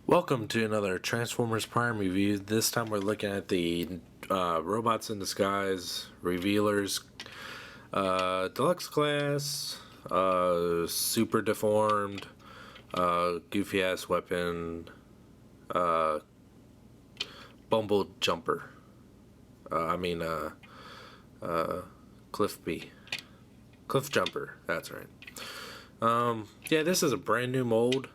Welcome to another Transformers Prime review. This time we're looking at the Robots in Disguise Revealers Deluxe Class, Super Deformed, Goofy Ass Weapon, Cliffjumper. Cliffjumper, that's right. Yeah, this is a brand new mold.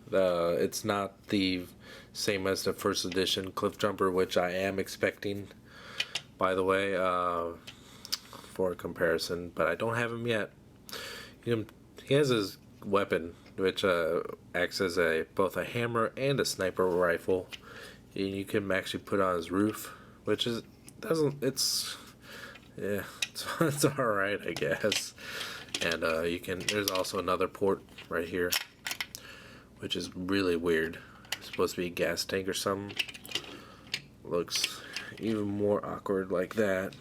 It's not the same as the first edition Cliffjumper, which I am expecting, by the way, for a comparison, but I don't have him yet. He has his weapon, which acts as both a hammer and a sniper rifle. And you can actually put on his roof, which is it's all right, I guess. And there's also another port right here, which is really weird. It's supposed to be a gas tank or something. Looks even more awkward like that.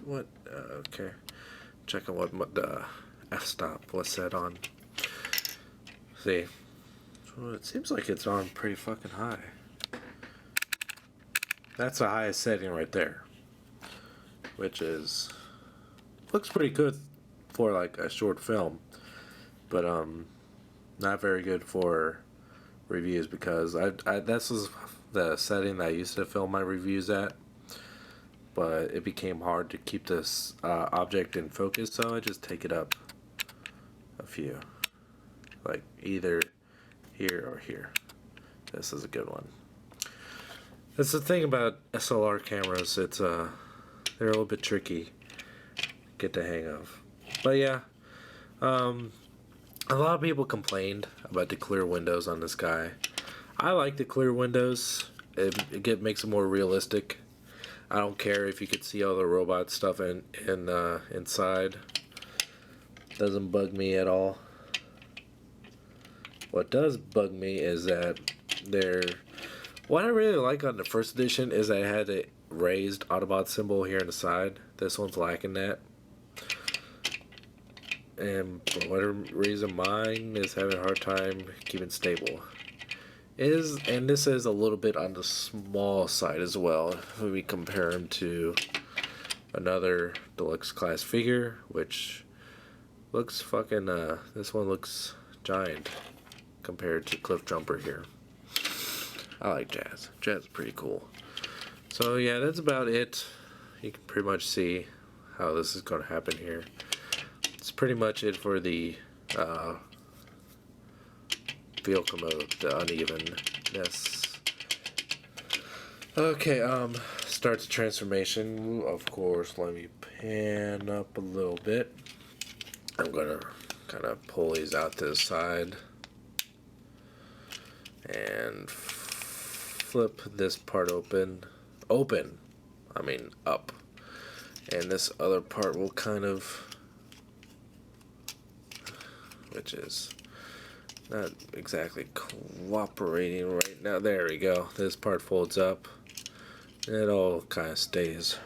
What? Okay. Checking what the f-stop. What's that on? See. Well, it seems like it's on pretty fucking high. That's the highest setting right there. Which looks pretty good for like a short film. But not very good for reviews, because this is the setting that I used to film my reviews at, but it became hard to keep this object in focus, so I just take it up a few, like either here or here. This is a good one. That's the thing about SLR cameras, it's they're a little bit tricky to get the hang of. But yeah, a lot of people complained about the clear windows on this guy. I like the clear windows. It makes it more realistic. I don't care if you could see all the robot stuff inside. Doesn't bug me at all. What does bug me is that what I really like on the first edition is that it had a raised Autobot symbol here on the side. This one's lacking that. And for whatever reason, mine is having a hard time keeping stable. And this is a little bit on the small side as well, if we compare him to another Deluxe class figure, which looks fucking, this one looks giant compared to Cliffjumper here. I like Jazz. Jazz is pretty cool. So yeah, that's about it. You can pretty much see how this is going to happen here. That's pretty much it for the vehicle mode, the unevenness. Okay, starts transformation. Of course, let me pan up a little bit. I'm gonna kind of pull these out to the side and flip this part open. Up. And this other part will kind of, which is not exactly cooperating right now. There we go. This part folds up. It all kind of stays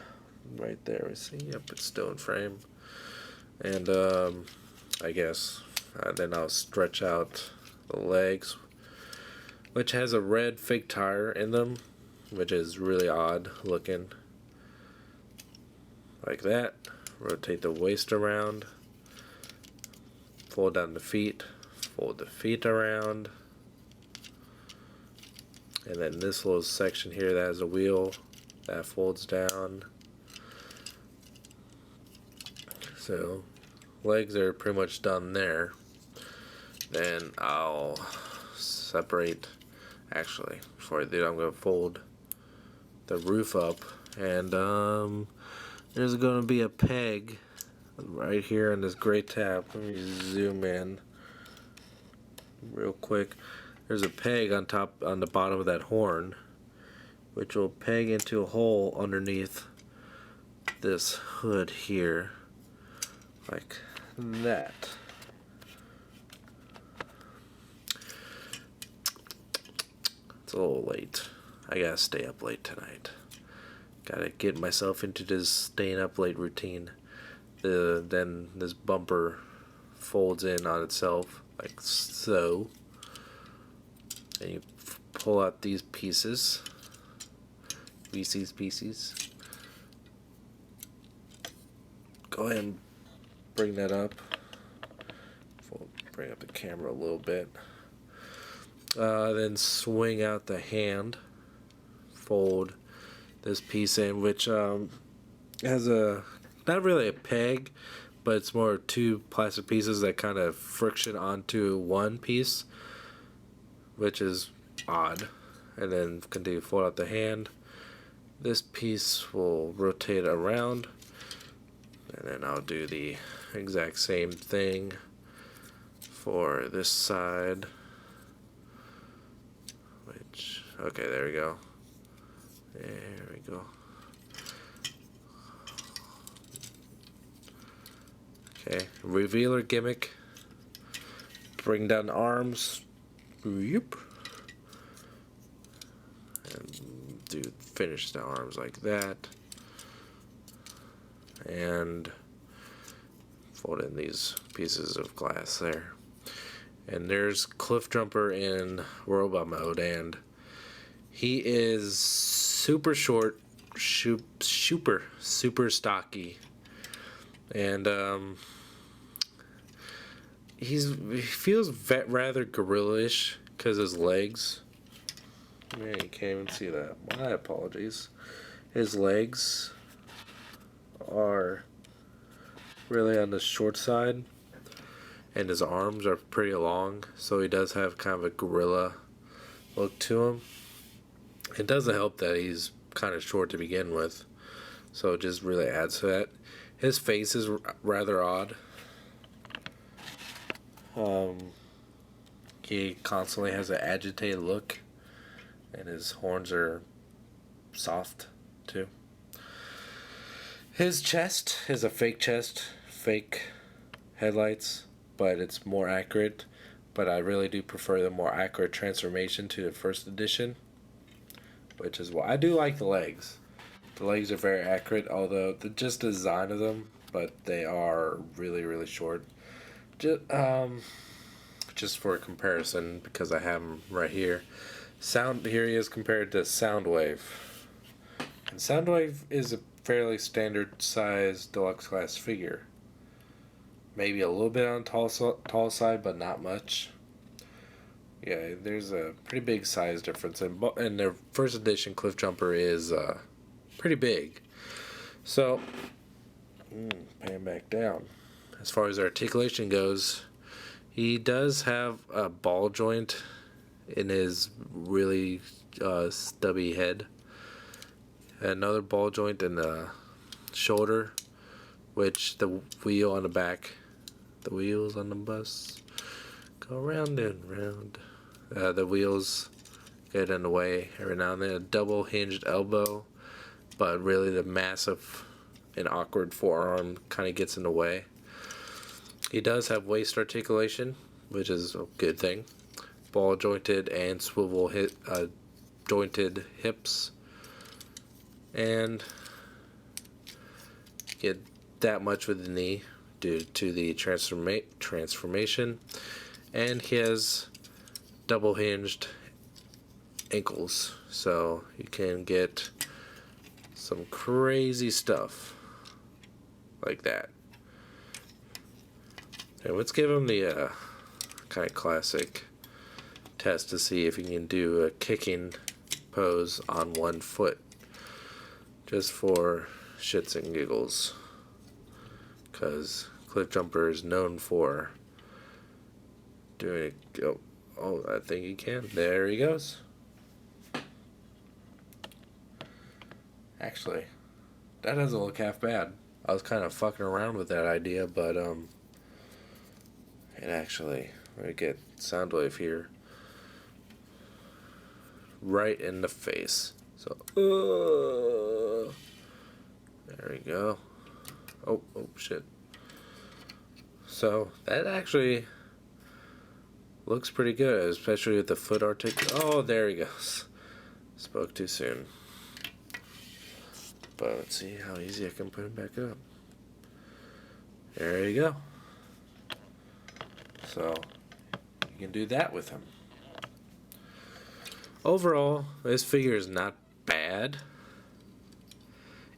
right there. We see, yep, it's still in frame. And I guess then I'll stretch out the legs, which has a red fake tire in them, which is really odd looking. Like that. Rotate the waist around. Fold down the feet, fold the feet around, and then this little section here that has a wheel that folds down. So legs are pretty much done there. Then I'll separate, actually before I do, I'm going to fold the roof up, and there's going to be a peg right here on this gray tab. Let me zoom in real quick. There's a peg on the bottom of that horn, which will peg into a hole underneath this hood here, like that. It's a little late. I gotta stay up late tonight. Gotta get myself into this staying up late routine. Then this bumper folds in on itself like so, and you pull out these pieces. These pieces. Go ahead and bring that up. We'll bring up the camera a little bit. Then swing out the hand. Fold this piece in, which has a not really a peg, but it's more two plastic pieces that kind of friction onto one piece, which is odd. And then continue to fold out the hand. This piece will rotate around, and then I'll do the exact same thing for this side. Which, okay, there we go. There we go. Okay, revealer gimmick. Bring down the arms. Yep. And finish the arms like that. And fold in these pieces of glass there. And there's Cliffjumper in robot mode, and he is super short, super stocky, and he feels rather gorilla-ish because his legs. Man, you can't even see that. My apologies. His legs are really on the short side, and his arms are pretty long, so he does have kind of a gorilla look to him. It doesn't help that he's kind of short to begin with, so it just really adds to that. His face is rather odd. He constantly has an agitated look, and his horns are soft too. His chest is a fake chest, fake headlights, but it's more accurate. But I really do prefer the more accurate transformation to the first edition, which is why I do like the legs. The legs are very accurate, although the just design of them, but they are really, really short. Just for a comparison, because I have them right here. Here he is compared to Soundwave. And Soundwave is a fairly standard size deluxe class figure. Maybe a little bit on tall side, but not much. Yeah, there's a pretty big size difference, and their first edition Cliffjumper is pretty big. So, pan back down. As far as articulation goes, he does have a ball joint in his really stubby head. Another ball joint in the shoulder, which the wheel on the back, the wheels on the bus go round and round. The wheels get in the way every now and then. A double hinged elbow, but really the massive and awkward forearm kind of gets in the way. He does have waist articulation, which is a good thing. Ball jointed and swivel jointed hips, and get that much with the knee due to the transformation, and he has double hinged ankles, so you can get some crazy stuff like that. And let's give him the kind of classic test to see if you can do a kicking pose on one foot, just for shits and giggles, because Cliffjumper is known for doing it. Oh, I think he can. There he goes. Actually, that doesn't look half bad. I was kind of fucking around with that idea, but it actually, let me get Soundwave here, right in the face. So, there we go. Oh shit. So that actually looks pretty good, especially with the foot Oh, there he goes. Spoke too soon. But let's see how easy I can put him back up. There you go. So you can do that with him. Overall, this figure is not bad.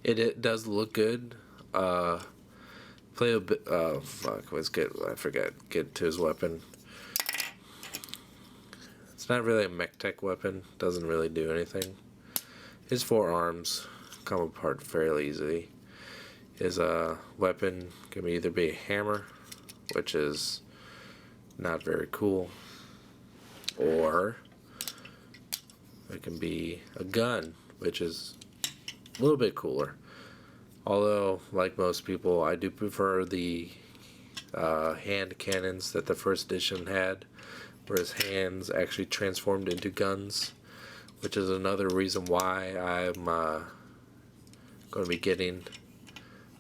It does look good. Play a bit. Fuck. Let's get. I forgot. Get to his weapon. It's not really a mech tech weapon. Doesn't really do anything. His forearms come apart fairly easily. His weapon can either be a hammer, which is not very cool, or it can be a gun, which is a little bit cooler. Although, like most people, I do prefer the hand cannons that the first edition had, where his hands actually transformed into guns, which is another reason why I'm going to be getting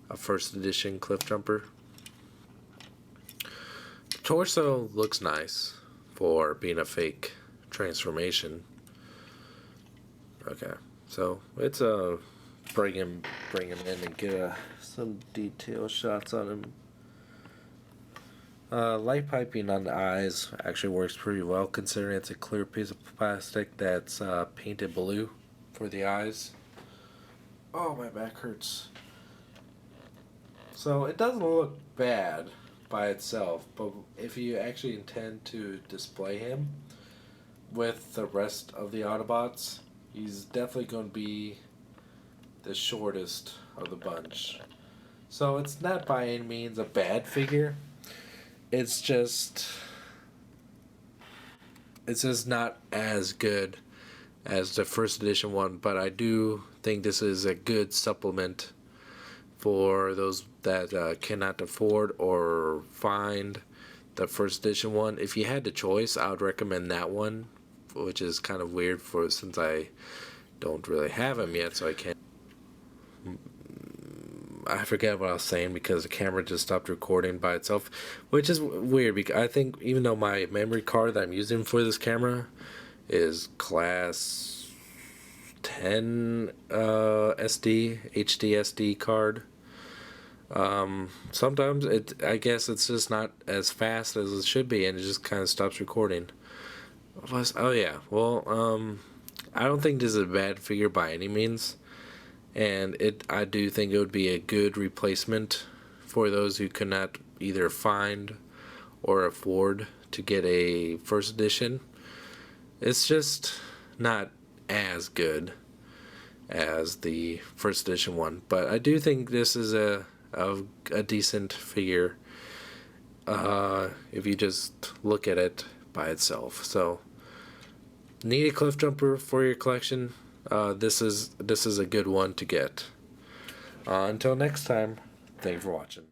a first edition Cliffjumper. The torso looks nice for being a fake transformation. Okay, so it's a bring him in and get some detail shots on him. Light piping on the eyes actually works pretty well, considering it's a clear piece of plastic that's painted blue for the eyes. Oh, my back hurts. So it doesn't look bad by itself, but if you actually intend to display him with the rest of the Autobots, he's definitely going to be the shortest of the bunch. So it's not by any means a bad figure. It's just not as good as the first edition one, but I do think this is a good supplement for those that cannot afford or find the first edition one. If you had the choice, I would recommend that one, which is kind of weird since I don't really have him yet, so I can't. I forget what I was saying because the camera just stopped recording by itself, which is weird because I think even though my memory card that I'm using for this camera is class 10 SD, HD SD card, sometimes I guess it's just not as fast as it should be and it just kind of stops recording. Oh yeah, well, I don't think this is a bad figure by any means. And I do think it would be a good replacement for those who could not either find or afford to get a first edition. It's just not as good as the first edition one, but I do think this is a decent figure if you just look at it by itself. So, need a Cliffjumper for your collection? This is a good one to get. Until next time, thank you for watching.